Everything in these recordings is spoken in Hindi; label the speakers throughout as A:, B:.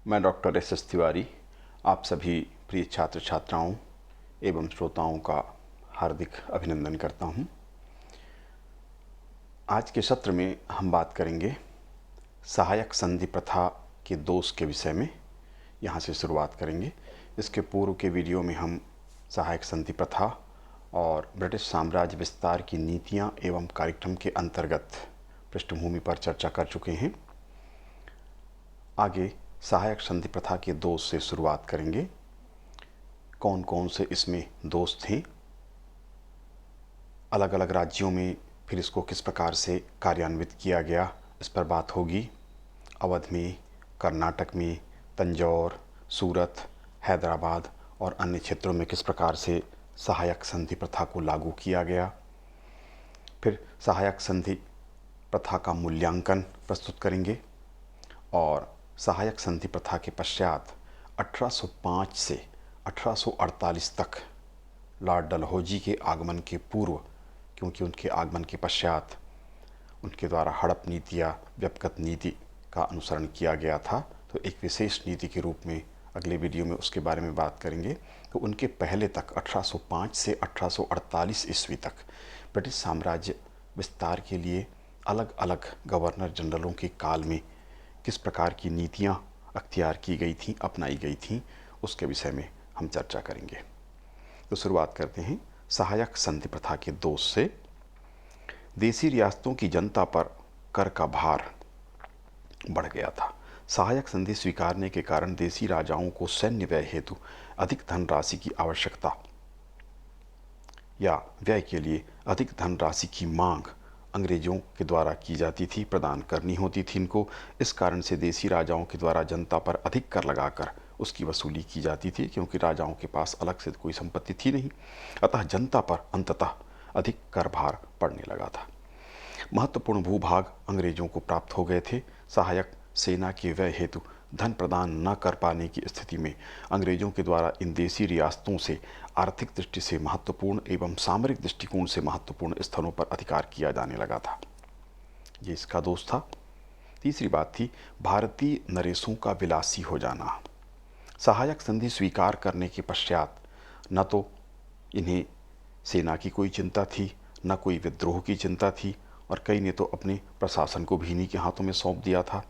A: मैं डॉक्टर एस तिवारी आप सभी प्रिय छात्र छात्राओं एवं श्रोताओं का हार्दिक अभिनंदन करता हूं। आज के सत्र में हम बात करेंगे सहायक संधि प्रथा के दोष के विषय में। यहाँ से शुरुआत करेंगे। इसके पूर्व के वीडियो में हम सहायक संधि प्रथा और ब्रिटिश साम्राज्य विस्तार की नीतियाँ एवं कार्यक्रम के अंतर्गत पृष्ठभूमि पर चर्चा कर चुके हैं। आगे सहायक संधि प्रथा के दोष से शुरुआत करेंगे। कौन कौन से इसमें दोष थे, अलग अलग राज्यों में फिर इसको किस प्रकार से कार्यान्वित किया गया, इस पर बात होगी। अवध में, कर्नाटक में, तंजौर, सूरत, हैदराबाद और अन्य क्षेत्रों में किस प्रकार से सहायक संधि प्रथा को लागू किया गया। फिर सहायक संधि प्रथा का मूल्यांकन प्रस्तुत करेंगे और सहायक संधि प्रथा के पश्चात 1805 से 1848 तक लॉर्ड डलहौजी के आगमन के पूर्व, क्योंकि उनके आगमन के पश्चात उनके द्वारा हड़प नीति या व्यपगत नीति का अनुसरण किया गया था, तो एक विशेष नीति के रूप में अगले वीडियो में उसके बारे में बात करेंगे। तो उनके पहले तक 1805 से 1848 ईस्वी तक ब्रिटिश साम्राज्य विस्तार के लिए अलग अलग गवर्नर जनरलों के काल में किस प्रकार की नीतियाँ अख्तियार की गई थीं, अपनाई गई थीं, उसके विषय में हम चर्चा करेंगे। तो शुरुआत करते हैं सहायक संधि प्रथा के दोष से। देसी रियासतों की जनता पर कर का भार बढ़ गया था। सहायक संधि स्वीकारने के कारण देसी राजाओं को सैन्य व्यय हेतु अधिक धनराशि की आवश्यकता या व्यय के लिए अधिक धनराशि की मांग अंग्रेजों के द्वारा की जाती थी, प्रदान करनी होती थी इनको। इस कारण से देसी राजाओं के द्वारा जनता पर अधिक कर लगाकर उसकी वसूली की जाती थी, क्योंकि राजाओं के पास अलग से कोई संपत्ति थी नहीं। अतः जनता पर अंततः अधिक कर भार पड़ने लगा था। महत्वपूर्ण भूभाग अंग्रेजों को प्राप्त हो गए थे। सहायक सेना के व्यय हेतु धन प्रदान न कर पाने की स्थिति में अंग्रेजों के द्वारा इन देसी रियासतों से आर्थिक दृष्टि से महत्वपूर्ण एवं सामरिक दृष्टिकोण से महत्वपूर्ण स्थलों पर अधिकार किया जाने लगा था। ये इसका दोष था। तीसरी बात थी भारतीय नरेशों का विलासी हो जाना। सहायक संधि स्वीकार करने के पश्चात न तो इन्हें सेना की कोई चिंता थी, न कोई विद्रोह की चिंता थी, और कई ने तो अपने प्रशासन को भी इन्हीं के हाथों में सौंप दिया था।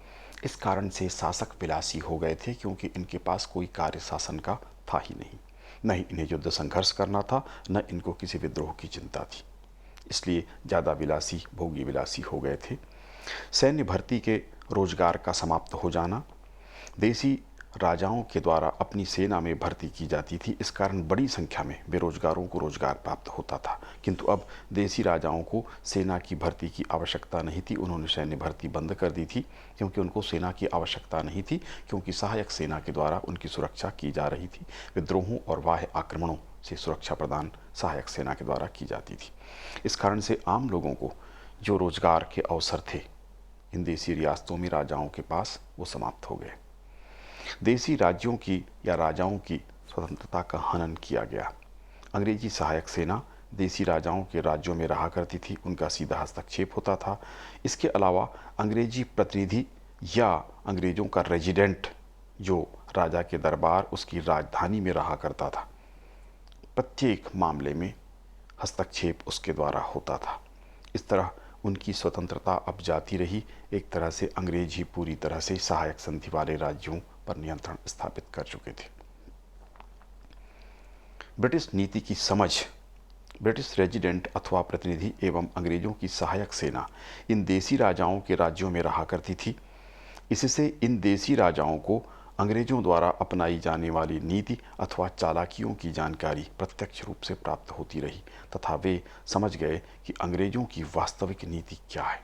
A: इस कारण से शासक विलासी हो गए थे, क्योंकि इनके पास कोई कार्य शासन का था ही नहीं। न ही इन्हें युद्ध संघर्ष करना था, न इनको किसी विद्रोह की चिंता थी। इसलिए ज़्यादा विलासी, भोगी विलासी हो गए थे। सैन्य भर्ती के रोजगार का समाप्त हो जाना। देसी राजाओं के द्वारा अपनी सेना में भर्ती की जाती थी, इस कारण बड़ी संख्या में बेरोजगारों को रोजगार प्राप्त होता था। किंतु अब देसी राजाओं को सेना की भर्ती की आवश्यकता नहीं थी। उन्होंने सैन्य भर्ती बंद कर दी थी, क्योंकि उनको सेना की आवश्यकता नहीं थी, क्योंकि सहायक सेना के द्वारा उनकी सुरक्षा की जा रही थी। विद्रोहों और बाह्य आक्रमणों से सुरक्षा प्रदान सहायक सेना के द्वारा की जाती थी। इस कारण से आम लोगों को जो रोजगार के अवसर थे इन देसी रियासतों में राजाओं के पास, वो समाप्त हो गए। देसी राज्यों की या राजाओं की स्वतंत्रता का हनन किया गया। अंग्रेजी सहायक सेना देसी राजाओं के राज्यों में रहा करती थी, उनका सीधा हस्तक्षेप होता था। इसके अलावा अंग्रेजी प्रतिनिधि या अंग्रेजों का रेजिडेंट जो राजा के दरबार, उसकी राजधानी में रहा करता था, प्रत्येक मामले में हस्तक्षेप उसके द्वारा होता था। इस तरह उनकी स्वतंत्रता अब जाती रही। एक तरह से अंग्रेज ही पूरी तरह से सहायक संधि वाले राज्यों पर नियंत्रण स्थापित कर चुके थे। ब्रिटिश नीति की समझ। ब्रिटिश रेजिडेंट अथवा प्रतिनिधि एवं अंग्रेजों की सहायक सेना इन देसी राजाओं के राज्यों में रहा करती थी। इससे इन देसी राजाओं को अंग्रेजों द्वारा अपनाई जाने वाली नीति अथवा चालाकियों की जानकारी प्रत्यक्ष रूप से प्राप्त होती रही, तथा वे समझ गए कि अंग्रेजों की वास्तविक नीति क्या है।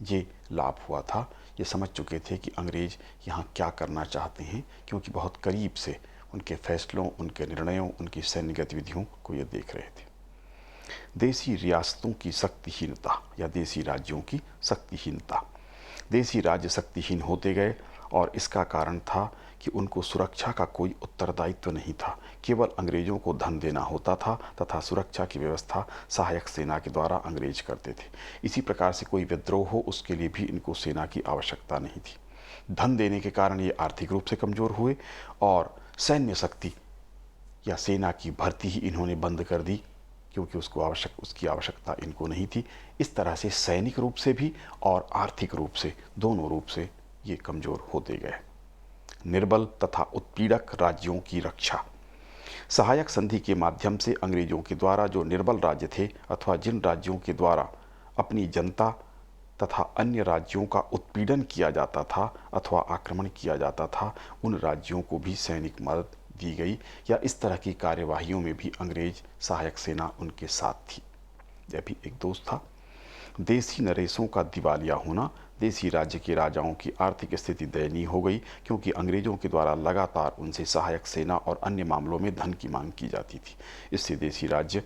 A: ये लाभ हुआ था। ये समझ चुके थे कि अंग्रेज यहाँ क्या करना चाहते हैं, क्योंकि बहुत करीब से उनके फैसलों, उनके निर्णयों, उनकी सैन्य गतिविधियों को ये देख रहे थे। देसी रियासतों की शक्तिहीनता या देसी राज्यों की शक्तिहीनता। देसी राज्य शक्तिहीन होते गए और इसका कारण था कि उनको सुरक्षा का कोई उत्तरदायित्व नहीं था। केवल अंग्रेजों को धन देना होता था तथा सुरक्षा की व्यवस्था सहायक सेना के द्वारा अंग्रेज करते थे। इसी प्रकार से कोई विद्रोह हो, उसके लिए भी इनको सेना की आवश्यकता नहीं थी। धन देने के कारण ये आर्थिक रूप से कमज़ोर हुए और सैन्य शक्ति या सेना की भर्ती ही इन्होंने बंद कर दी, क्योंकि उसकी आवश्यकता इनको नहीं थी। इस तरह से सैनिक रूप से भी और आर्थिक रूप से, दोनों रूप से ये कमज़ोर होते गए। निर्बल तथा उत्पीड़क राज्यों की रक्षा। सहायक संधि के माध्यम से अंग्रेजों के द्वारा जो निर्बल राज्य थे अथवा जिन राज्यों के द्वारा अपनी जनता तथा अन्य राज्यों का उत्पीड़न किया जाता था अथवा आक्रमण किया जाता था, उन राज्यों को भी सैनिक मदद दी गई, या इस तरह की कार्यवाहियों में भी अंग्रेज सहायक सेना उनके साथ थी। यह भी एक दोष था। देसी नरेशों का दिवालिया होना। देसी राज्य के राजाओं की आर्थिक स्थिति दयनीय हो गई, क्योंकि अंग्रेजों के द्वारा लगातार उनसे सहायक सेना और अन्य मामलों में धन की मांग की जाती थी। इससे देसी राज्य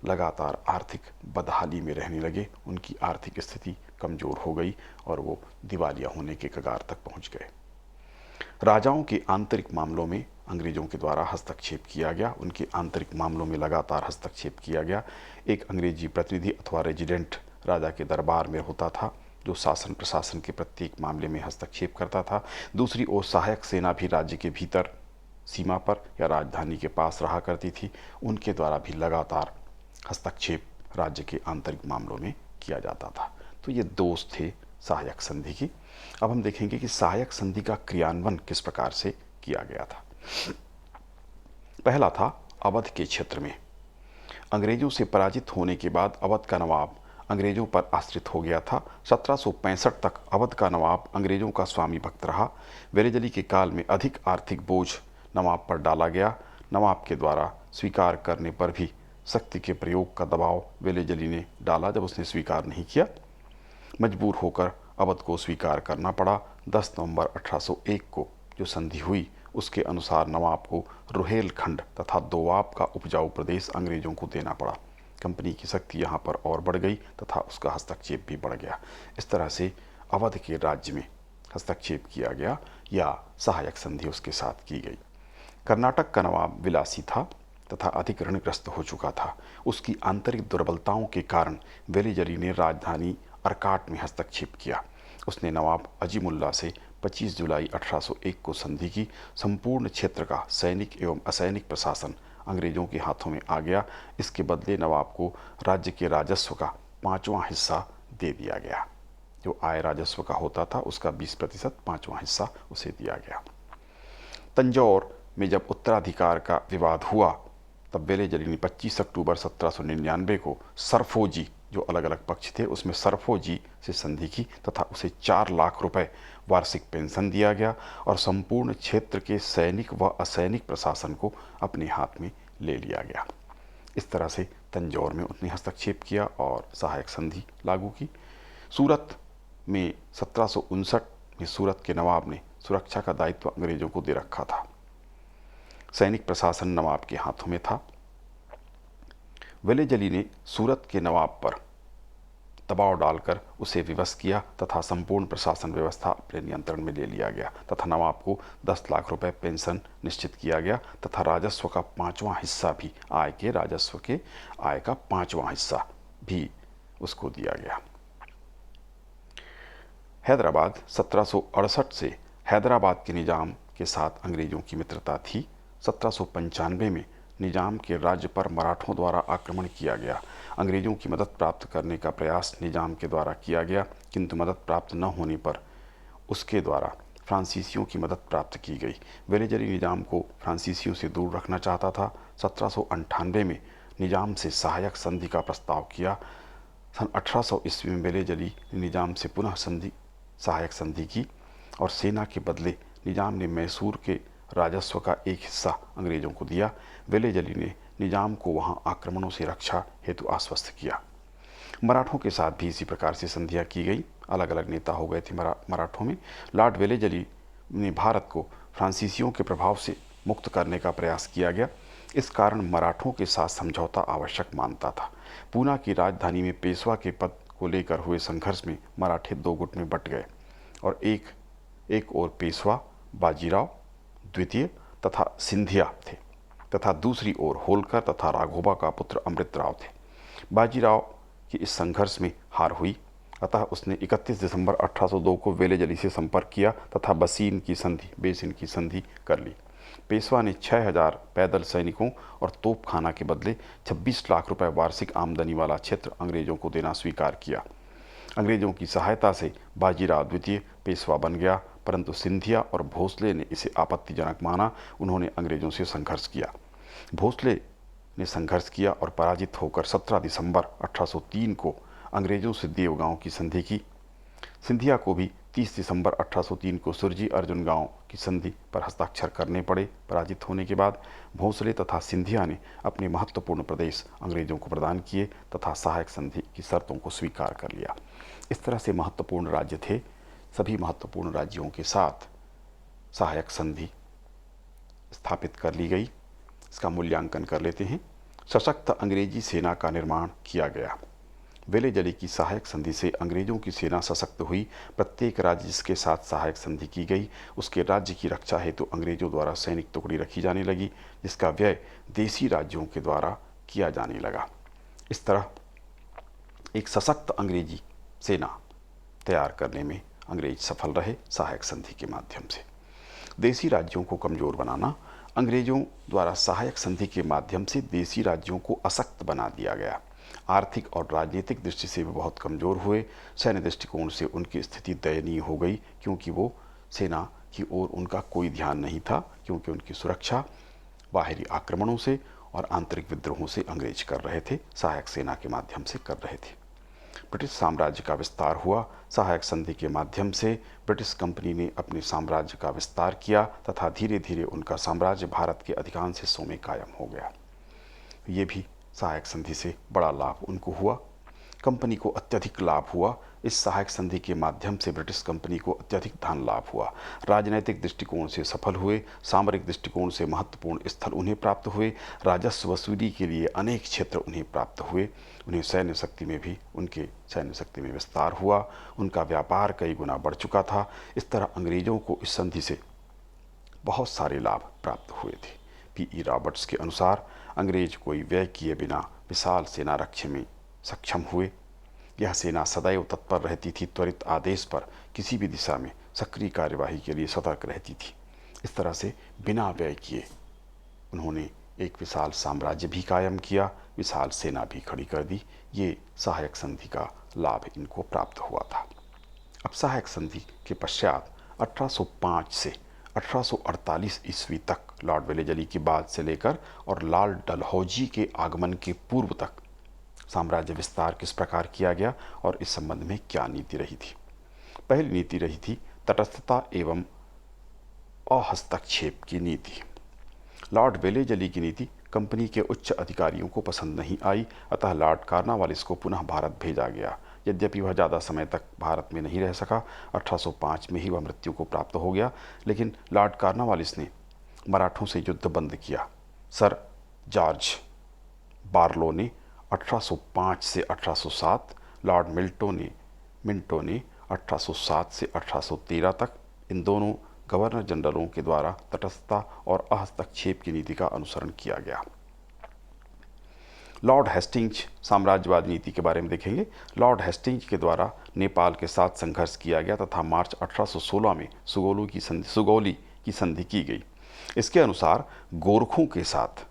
A: लगातार आर्थिक बदहाली में रहने लगे, उनकी आर्थिक स्थिति कमज़ोर हो गई और वो दिवालिया होने के कगार तक पहुंच गए। राजाओं के आंतरिक मामलों में अंग्रेजों के द्वारा हस्तक्षेप किया गया, उनके आंतरिक मामलों में लगातार हस्तक्षेप किया गया। एक अंग्रेजी प्रतिनिधि अथवा रेजिडेंट राजा के दरबार में होता था, जो शासन प्रशासन के प्रत्येक मामले में हस्तक्षेप करता था। दूसरी ओर सहायक सेना भी राज्य के भीतर सीमा पर या राजधानी के पास रहा करती थी, उनके द्वारा भी लगातार हस्तक्षेप राज्य के आंतरिक मामलों में किया जाता था। तो ये दोष थे सहायक संधि की। अब हम देखेंगे कि सहायक संधि का क्रियान्वयन किस प्रकार से किया गया था। पहला था अवध के क्षेत्र में। अंग्रेजों से पराजित होने के बाद अवध का नवाब अंग्रेजों पर आश्रित हो गया था। 1765 तक अवध का नवाब अंग्रेजों का स्वामी भक्त रहा। वेलेजली के काल में अधिक आर्थिक बोझ नवाब पर डाला गया। नवाब के द्वारा स्वीकार करने पर भी शक्ति के प्रयोग का दबाव वेलेजली ने डाला। जब उसने स्वीकार नहीं किया, मजबूर होकर अवध को स्वीकार करना पड़ा। 10 नवंबर 1801 को जो संधि हुई, उसके अनुसार नवाब को रुहेलखंड तथा दोवाब का उपजाऊ प्रदेश अंग्रेजों को देना पड़ा। कंपनी की शक्ति यहाँ पर और बढ़ गई तथा उसका हस्तक्षेप भी बढ़ गया। इस तरह से अवध के राज्य में हस्तक्षेप किया गया या सहायक संधि उसके साथ की गई। कर्नाटक का नवाब विलासी था तथा अधिक ऋणग्रस्त हो चुका था। उसकी आंतरिक दुर्बलताओं के कारण वेलेजली ने राजधानी अर्काट में हस्तक्षेप किया। उसने नवाब अजीमुल्ला से 25 जुलाई 1801 को संधि की। संपूर्ण क्षेत्र का सैनिक एवं असैनिक प्रशासन अंग्रेजों के हाथों में आ गया। इसके बदले नवाब को राज्य के राजस्व का 5वां हिस्सा दे दिया गया। जो आय राजस्व का होता था उसका 20%, 5वां हिस्सा उसे दिया गया। तंजौर में जब उत्तराधिकार का विवाद हुआ, तब वेलेजली ने 25 अक्टूबर 1799 को सरफोजी, जो अलग अलग पक्ष थे उसमें सरफोजी से संधि की तथा उसे 4 लाख रुपए वार्षिक पेंशन दिया गया और संपूर्ण क्षेत्र के सैनिक व असैनिक प्रशासन को अपने हाथ में ले लिया गया। इस तरह से तंजौर में उसने हस्तक्षेप किया और सहायक संधि लागू की। सूरत में 1759 में सूरत के नवाब ने सुरक्षा का दायित्व अंग्रेजों को दे रखा था। सैनिक प्रशासन नवाब के हाथों में था। वेलेजली ने सूरत के नवाब पर दबाव डालकर उसे विवश किया तथा संपूर्ण प्रशासन व्यवस्था अपने नियंत्रण में ले लिया गया तथा नवाब को 10 लाख रुपए पेंशन निश्चित किया गया तथा राजस्व का 5वां हिस्सा भी, राजस्व के आय का 5वां हिस्सा भी उसको दिया गया। हैदराबाद 1768 से हैदराबाद के निजाम के साथ अंग्रेजों की मित्रता थी। 1795 में निजाम के राज्य पर मराठों द्वारा आक्रमण किया गया। अंग्रेजों की मदद प्राप्त करने का प्रयास निजाम के द्वारा किया गया, किंतु मदद प्राप्त न होने पर उसके द्वारा फ्रांसीसियों की मदद प्राप्त की गई। वेलेजली निजाम को फ्रांसीसियों से दूर रखना चाहता था। 1798 में निजाम से सहायक संधि का प्रस्ताव किया। सन 1800 ईस्वी में वेलेजली ने निजाम से पुनः सहायक संधि की और सेना के बदले निजाम ने मैसूर के राजस्व का एक हिस्सा अंग्रेजों को दिया। वेलेजली ने निजाम को वहां आक्रमणों से रक्षा हेतु आश्वस्त किया। मराठों के साथ भी इसी प्रकार से संधियां की गई। अलग अलग नेता हो गए थे मराठों में। लॉर्ड वेलेजली ने भारत को फ्रांसीसियों के प्रभाव से मुक्त करने का प्रयास किया गया। इस कारण मराठों के साथ समझौता आवश्यक मानता था। पूना की राजधानी में पेशवा के पद को लेकर हुए संघर्ष में मराठे 2 गुट में बट गए और एक ओर पेशवा बाजीराव द्वितीय तथा सिंधिया थे तथा दूसरी ओर होलकर तथा राघोबा का पुत्र अमृतराव थे। बाजीराव की इस संघर्ष में हार हुई अतः उसने 31 दिसंबर 1802 को वेलेजली से संपर्क किया तथा बेसिन की संधि कर ली। पेशवा ने 6000 पैदल सैनिकों और तोपखाना के बदले 26 लाख रुपए वार्षिक आमदनी वाला क्षेत्र अंग्रेजों को देना स्वीकार किया। अंग्रेजों की सहायता से बाजीराव द्वितीय पेशवा बन गया, परंतु सिंधिया और भोसले ने इसे आपत्तिजनक माना। उन्होंने अंग्रेजों से संघर्ष किया। भोसले ने संघर्ष किया और पराजित होकर 17 दिसंबर 1803 को अंग्रेजों से देवगांव की संधि की। सिंधिया को भी 30 दिसंबर 1803 को सुरजी अर्जुन गांव की संधि पर हस्ताक्षर करने पड़े। पराजित होने के बाद भोसले तथा सिंधिया ने अपने महत्वपूर्ण प्रदेश अंग्रेजों को प्रदान किए तथा सहायक संधि की शर्तों को स्वीकार कर लिया। इस तरह से महत्वपूर्ण राज्य थे। सभी महत्वपूर्ण राज्यों के साथ सहायक संधि स्थापित कर ली गई। इसका मूल्यांकन कर लेते हैं। सशक्त अंग्रेजी सेना का निर्माण किया गया। वेलेजली की सहायक संधि से अंग्रेजों की सेना सशक्त हुई। प्रत्येक राज्य जिसके साथ सहायक संधि की गई उसके राज्य की रक्षा हेतु अंग्रेजों द्वारा सैनिक टुकड़ी रखी जाने लगी, जिसका व्यय देशी राज्यों के द्वारा किया जाने लगा। इस तरह एक सशक्त अंग्रेजी सेना तैयार करने में अंग्रेज सफल रहे सहायक संधि के माध्यम से। देशी राज्यों को कमज़ोर बनाना। अंग्रेजों द्वारा सहायक संधि के माध्यम से देशी राज्यों को अशक्त बना दिया गया। आर्थिक और राजनीतिक दृष्टि से वे बहुत कमज़ोर हुए। सैन्य दृष्टिकोण से उनकी स्थिति दयनीय हो गई, क्योंकि वो सेना की ओर उनका कोई ध्यान नहीं था, क्योंकि उनकी सुरक्षा बाहरी आक्रमणों से और आंतरिक विद्रोहों से अंग्रेज कर रहे थे, सहायक सेना के माध्यम से कर रहे थे। ब्रिटिश साम्राज्य का विस्तार हुआ। सहायक संधि के माध्यम से ब्रिटिश कंपनी ने अपने साम्राज्य का विस्तार किया तथा धीरे धीरे उनका साम्राज्य भारत के अधिकांश हिस्सों में कायम हो गया। ये भी सहायक संधि से बड़ा लाभ उनको हुआ। कंपनी को अत्यधिक लाभ हुआ। इस सहायक संधि के माध्यम से ब्रिटिश कंपनी को अत्यधिक धन लाभ हुआ। राजनैतिक दृष्टिकोण से सफल हुए। सामरिक दृष्टिकोण से महत्वपूर्ण स्थल उन्हें प्राप्त हुए। राजस्व वसूली के लिए अनेक क्षेत्र उन्हें प्राप्त हुए। उन्हें उनके सैन्य शक्ति में विस्तार हुआ। उनका व्यापार कई गुना बढ़ चुका था। इस तरह अंग्रेजों को इस संधि से बहुत सारे लाभ प्राप्त हुए थे। P.E. रॉबर्ट्स के अनुसार अंग्रेज कोई व्यय किए बिना विशाल सेना रक्षा में सक्षम हुए। यह सेना सदैव तत्पर रहती थी, त्वरित आदेश पर किसी भी दिशा में सक्रिय कार्यवाही के लिए सतर्क रहती थी। इस तरह से बिना व्यय किए उन्होंने एक विशाल साम्राज्य भी कायम किया, विशाल सेना भी खड़ी कर दी। ये सहायक संधि का लाभ इनको प्राप्त हुआ था। अब सहायक संधि के पश्चात 1805 से 1848 ईस्वी तक लॉर्ड वेलेजली की बात से लेकर और लॉर्ड डलहौजी के आगमन के पूर्व तक साम्राज्य विस्तार किस प्रकार किया गया और इस संबंध में क्या नीति रही थी। पहली नीति रही थी तटस्थता एवं अहस्तक्षेप की नीति। लॉर्ड वेलेजली की नीति कंपनी के उच्च अधिकारियों को पसंद नहीं आई, अतः लॉर्ड कॉर्नवालिस को पुनः भारत भेजा गया। यद्यपि वह ज़्यादा समय तक भारत में नहीं रह सका, 1805 में ही वह मृत्यु को प्राप्त हो गया, लेकिन लॉर्ड कॉर्नवालिस ने मराठों से युद्ध बंद किया। सर जॉर्ज बार्लो ने 1805 से 1807, लॉर्ड मिंटो ने 1807 से 1813 तक इन दोनों गवर्नर जनरलों के द्वारा तटस्थता और अहस्तक्षेप की नीति का अनुसरण किया गया। लॉर्ड हेस्टिंग्स साम्राज्यवाद नीति के बारे में देखेंगे। लॉर्ड हेस्टिंग्स के द्वारा नेपाल के साथ संघर्ष किया गया तथा मार्च 1816 में सुगौली की संधि की गई। इसके अनुसार गोरखों के साथ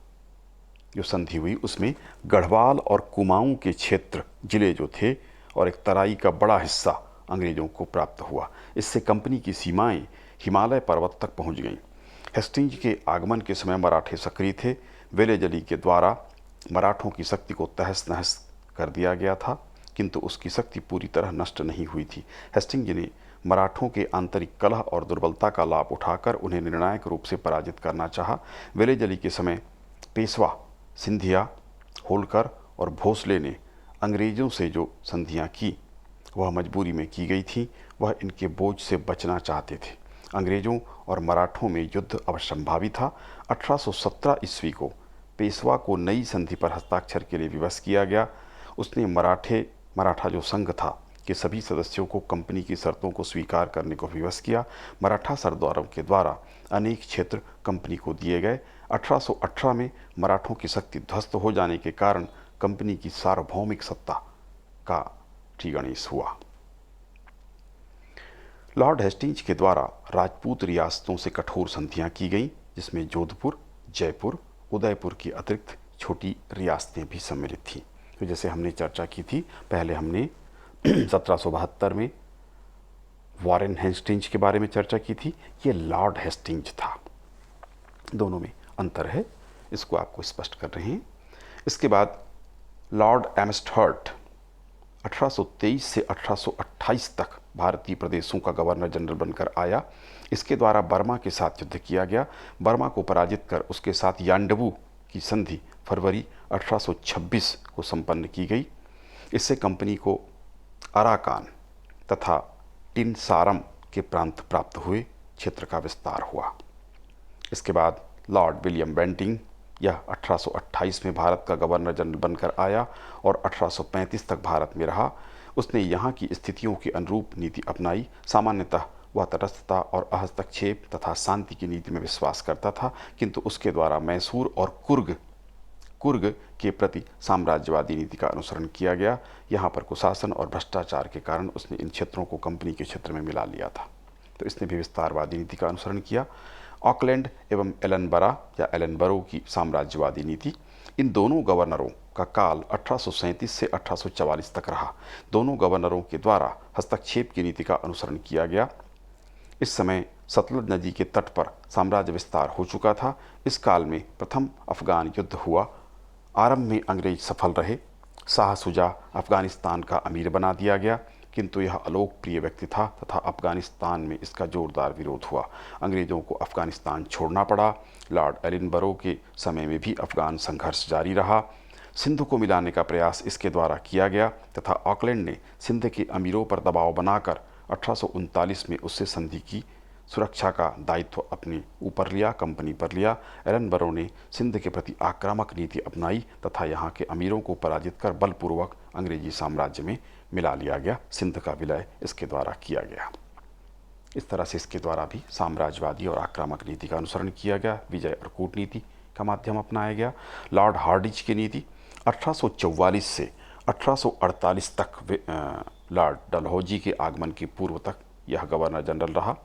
A: जो संधि हुई उसमें गढ़वाल और कुमाऊं के क्षेत्र जिले जो थे और एक तराई का बड़ा हिस्सा अंग्रेजों को प्राप्त हुआ। इससे कंपनी की सीमाएं हिमालय पर्वत तक पहुंच गईं। हेस्टिंग्स के आगमन के समय मराठे सक्रिय थे। वेलेजली के द्वारा मराठों की शक्ति को तहस नहस कर दिया गया था, किंतु उसकी शक्ति पूरी तरह नष्ट नहीं हुई थी। हेस्टिंग्स ने मराठों के आंतरिक कलह और दुर्बलता का लाभ उठाकर उन्हें निर्णायक रूप से पराजित करना चाहा। वेलेजली के समय पेशवा, सिंधिया, होलकर और भोसले ने अंग्रेजों से जो संधियां की वह मजबूरी में की गई थी। वह इनके बोझ से बचना चाहते थे। अंग्रेजों और मराठों में युद्ध अवश्यंभावी था। 1817 ईस्वी को पेशवा को नई संधि पर हस्ताक्षर के लिए विवश किया गया। उसने मराठा जो संघ था के सभी सदस्यों को कंपनी की शर्तों को स्वीकार करने को विवश किया। मराठा सरदारों के द्वारा अनेक क्षेत्र कंपनी को दिए गए। 1818 में मराठों की शक्ति ध्वस्त हो जाने के कारण कंपनी की सार्वभौमिक सत्ता का श्रीगणेश हुआ। लॉर्ड हेस्टिंग्स के द्वारा राजपूत रियासतों से कठोर संधियां की गईं, जिसमें जोधपुर, जयपुर, उदयपुर की अतिरिक्त छोटी रियासतें भी सम्मिलित थीं। तो जैसे हमने चर्चा की थी, पहले हमने 1772 में वॉरेन हेस्टिंग्स के बारे में चर्चा की थी। ये लॉर्ड हेस्टिंग्स था। दोनों में अंतर है, इसको आपको स्पष्ट कर रहे हैं। इसके बाद लॉर्ड एम्स्टर्ट 1823 से 1828 तक भारतीय प्रदेशों का गवर्नर जनरल बनकर आया। इसके द्वारा बर्मा के साथ युद्ध किया गया। बर्मा को पराजित कर उसके साथ यान्डबू की संधि फरवरी 1826 को संपन्न की गई। इससे कंपनी को अराकान तथा टिनसारम के प्रांत प्राप्त हुए, क्षेत्र का विस्तार हुआ। इसके बाद लॉर्ड विलियम बेंटिंग, यह 1828 में भारत का गवर्नर जनरल बनकर आया और 1835 तक भारत में रहा। उसने यहाँ की स्थितियों के अनुरूप नीति अपनाई। सामान्यतः वह तटस्थता और हस्तक्षेप तथा शांति की नीति में विश्वास करता था, किंतु उसके द्वारा मैसूर और कुर्ग के प्रति साम्राज्यवादी नीति का अनुसरण किया गया। यहाँ पर कुशासन और भ्रष्टाचार के कारण उसने इन क्षेत्रों को कंपनी के क्षेत्र में मिला लिया था, तो इसने भी विस्तारवादी नीति का अनुसरण किया। ऑकलैंड एवं एलनबरा या एलनबरो की साम्राज्यवादी नीति, इन दोनों गवर्नरों का काल 1837 से 1844 तक रहा। दोनों गवर्नरों के द्वारा हस्तक्षेप की नीति का अनुसरण किया गया। इस समय सतलुज नदी के तट पर साम्राज्य विस्तार हो चुका था। इस काल में प्रथम अफगान युद्ध हुआ। आरंभ में अंग्रेज सफल रहे। शाह शुजा अफगानिस्तान का अमीर बना दिया गया, किंतु यह अलोकप्रिय व्यक्ति था तथा अफगानिस्तान में इसका जोरदार विरोध हुआ। अंग्रेजों को अफगानिस्तान छोड़ना पड़ा। लॉर्ड एलिनबरो के समय में भी अफगान संघर्ष जारी रहा। सिंध को मिलाने का प्रयास इसके द्वारा किया गया तथा ऑकलैंड ने सिंध के अमीरों पर दबाव बनाकर 1839 में उससे संधि की सुरक्षा का दायित्व अपने ऊपर लिया, कंपनी पर लिया। एलनबरो ने सिंध के प्रति आक्रामक नीति अपनाई तथा यहाँ के अमीरों को पराजित कर बलपूर्वक अंग्रेजी साम्राज्य में मिला लिया गया। सिंध का विलय इसके द्वारा किया गया। इस तरह से इसके द्वारा भी साम्राज्यवादी और आक्रामक नीति का अनुसरण किया गया। विजय और कूटनीति का माध्यम अपनाया गया। लॉर्ड हार्डिंज की नीति 1844 से 1848 तक लॉर्ड डलहौजी के आगमन के पूर्व तक यह गवर्नर जनरल रहा।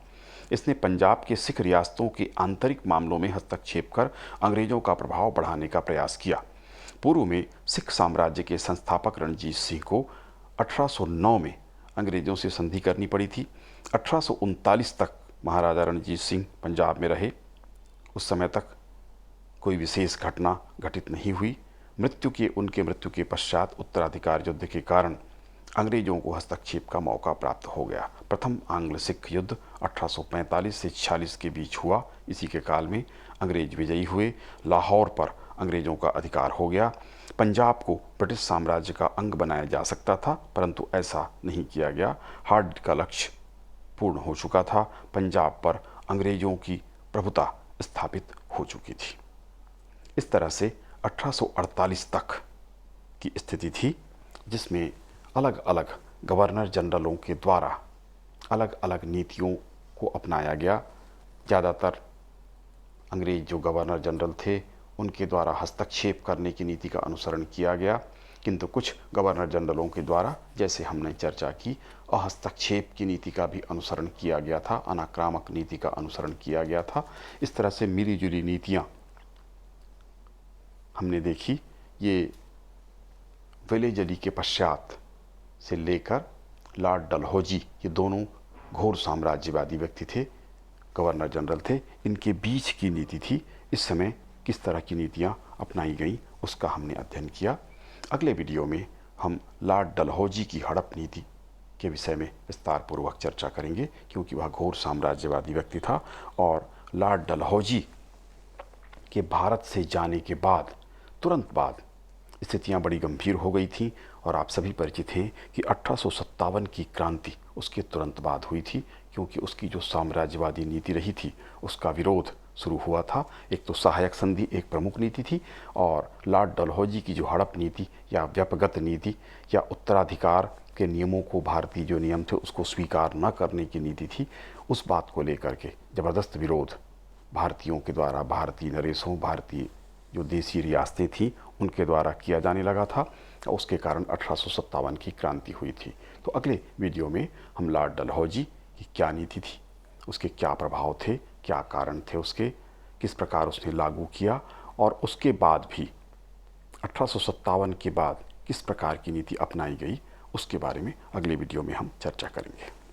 A: इसने पंजाब के सिख रियासतों के आंतरिक मामलों में हस्तक्षेप कर अंग्रेजों का प्रभाव बढ़ाने का प्रयास किया। पूर्व में सिख साम्राज्य के संस्थापक रणजीत सिंह को 1809 में अंग्रेजों से संधि करनी पड़ी थी। 1839 तक महाराजा रणजीत सिंह पंजाब में रहे। उस समय तक कोई विशेष घटना घटित नहीं हुई। उनके मृत्यु के पश्चात उत्तराधिकार युद्ध के कारण अंग्रेजों को हस्तक्षेप का मौका प्राप्त हो गया। प्रथम आंग्ल सिख युद्ध 1845 से 46 के बीच हुआ। इसी के काल में अंग्रेज विजयी हुए। लाहौर पर अंग्रेजों का अधिकार हो गया। पंजाब को ब्रिटिश साम्राज्य का अंग बनाया जा सकता था, परंतु ऐसा नहीं किया गया। हार्ड का लक्ष्य पूर्ण हो चुका था। पंजाब पर अंग्रेजों की प्रभुता स्थापित हो चुकी थी। इस तरह से 1848 तक की स्थिति थी, जिसमें अलग अलग गवर्नर जनरलों के द्वारा अलग अलग नीतियों को अपनाया गया। ज़्यादातर अंग्रेज जो गवर्नर जनरल थे उनके द्वारा हस्तक्षेप करने की नीति का अनुसरण किया गया, किंतु कुछ गवर्नर जनरलों के द्वारा, जैसे हमने चर्चा की, अहस्तक्षेप की नीति का भी अनुसरण किया गया था, अनाक्रामक नीति का अनुसरण किया गया था। इस तरह से मिली जुली नीतियाँ हमने देखी। ये वेलेजली के पश्चात से लेकर लॉर्ड डलहौजी, ये दोनों घोर साम्राज्यवादी व्यक्ति थे, गवर्नर जनरल थे। इनके बीच की नीति थी। इस समय किस तरह की नीतियाँ अपनाई गईं उसका हमने अध्ययन किया। अगले वीडियो में हम लॉर्ड डलहौजी की हड़प नीति के विषय में विस्तार पूर्वक चर्चा करेंगे, क्योंकि वह घोर साम्राज्यवादी व्यक्ति था और लॉर्ड डलहौजी के भारत से जाने के बाद तुरंत बाद स्थितियां बड़ी गंभीर हो गई थीं। और आप सभी परिचित हैं कि 1857 की क्रांति उसके तुरंत बाद हुई थी, क्योंकि उसकी जो साम्राज्यवादी नीति रही थी उसका विरोध शुरू हुआ था। एक तो सहायक संधि एक प्रमुख नीति थी, और लॉर्ड डलहौजी की जो हड़प नीति या व्यपगत नीति या उत्तराधिकार के नियमों को, भारतीय जो नियम थे उसको स्वीकार न करने की नीति थी, उस बात को लेकर के ज़बरदस्त विरोध भारतीयों के द्वारा, भारतीय नरेशों, भारतीय जो देसी रियासतें थीं उनके द्वारा किया जाने लगा था। उसके कारण 1857 की क्रांति हुई थी। तो अगले वीडियो में हम लॉर्ड डलहौजी कि क्या नीति थी, उसके क्या प्रभाव थे, क्या कारण थे उसके, किस प्रकार उसने लागू किया, और उसके बाद भी 1857 के बाद किस प्रकार की नीति अपनाई गई, उसके बारे में अगले वीडियो में हम चर्चा करेंगे।